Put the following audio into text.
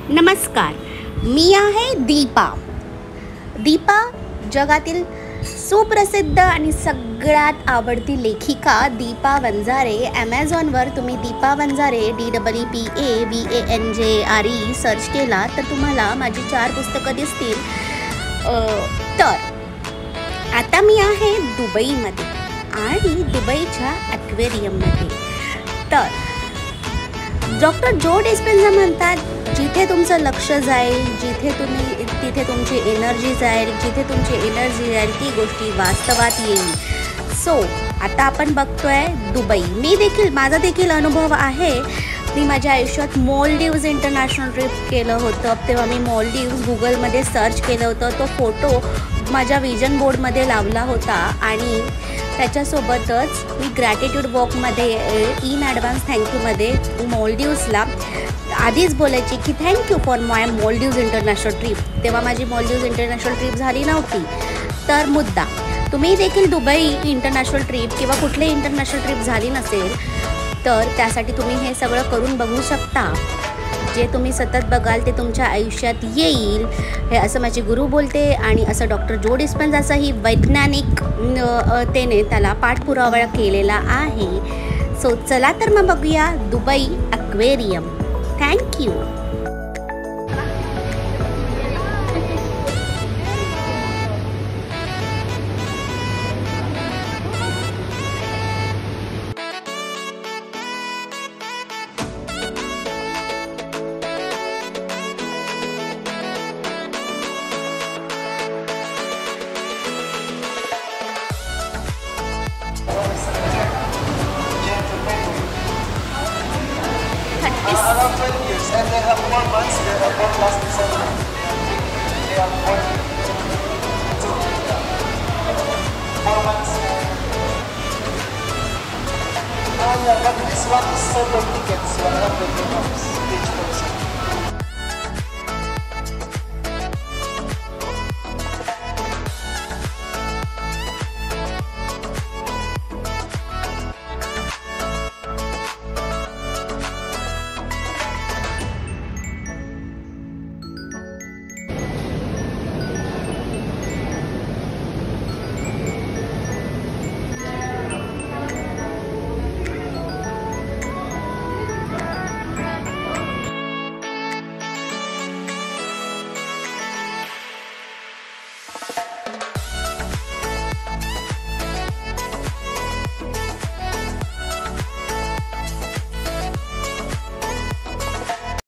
नमस्कार, मी आहे दीपा. दीपा जगातील सुप्रसिद्ध आणि सगळ्यात आवडती लेखिका दीपा वंजारे. ॲमेझॉनवर तुम्ही दीपा वंजारे DEEPAVANJRE सर्च केला तर तुम्हाला माझी 4 पुस्तकं दिसतील. तर आता मी आहे दुबईमध्ये आणि दुबईच्या ॲक्वेरियममध्ये. तर डॉक्टर जो डिस्पेन्झा म्हणतात, जिथे तुमचं लक्ष जाईल, तिथे तुमची एनर्जी जाईल, जिथे तुमची एनर्जी जाईल ती गोष्टी वास्तवात येईल. सो आता आपण बघतोय दुबई. माझा देखील अनुभव आहे. मी माझ्या आयुष्यात मॉलदीव्स इंटरनॅशनल ट्रिप केलं होतं. तेव्हा मी मॉलदीव्स गुगलमध्ये सर्च केलं होतं. तो फोटो माझ्या विजन बोर्डमध्ये लावला होता आणि त्याच्यासोबतच मी ग्रॅटिट्यूड वॉकमध्ये इन ॲडव्हान्स थँक्यूमध्ये मॉलदीव्सला आधीच बोलायची की thank you for my Maldives international trip. तेव्हा माझी मॉलदीव्स इंटरनॅशनल ट्रिप झाली नव्हती. तर मुद्दा, तुम्ही देखील दुबई इंटरनॅशनल ट्रिप किंवा कुठली इंटरनॅशनल ट्रिप झाली नसेल तर त्यासाठी तुम्ही हे सगळं करून बघू शकता. जे तुम्ही सतत बघाल ते तुमच्या आयुष्यात येईल, हे असं माझी गुरु बोलते आणि असं डॉक्टर जो डिस्पेन्झाचाही वैज्ञानिक तेने त्याला पाठपुरावा केलेला आहे. सो चला तर मग बघूया Dubai aquarium. Thank you. Around 20 years, and they have 4 months. They are born last December. They are born 4 months. Oh yeah, but this one is 7 tickets, 100 dirhams each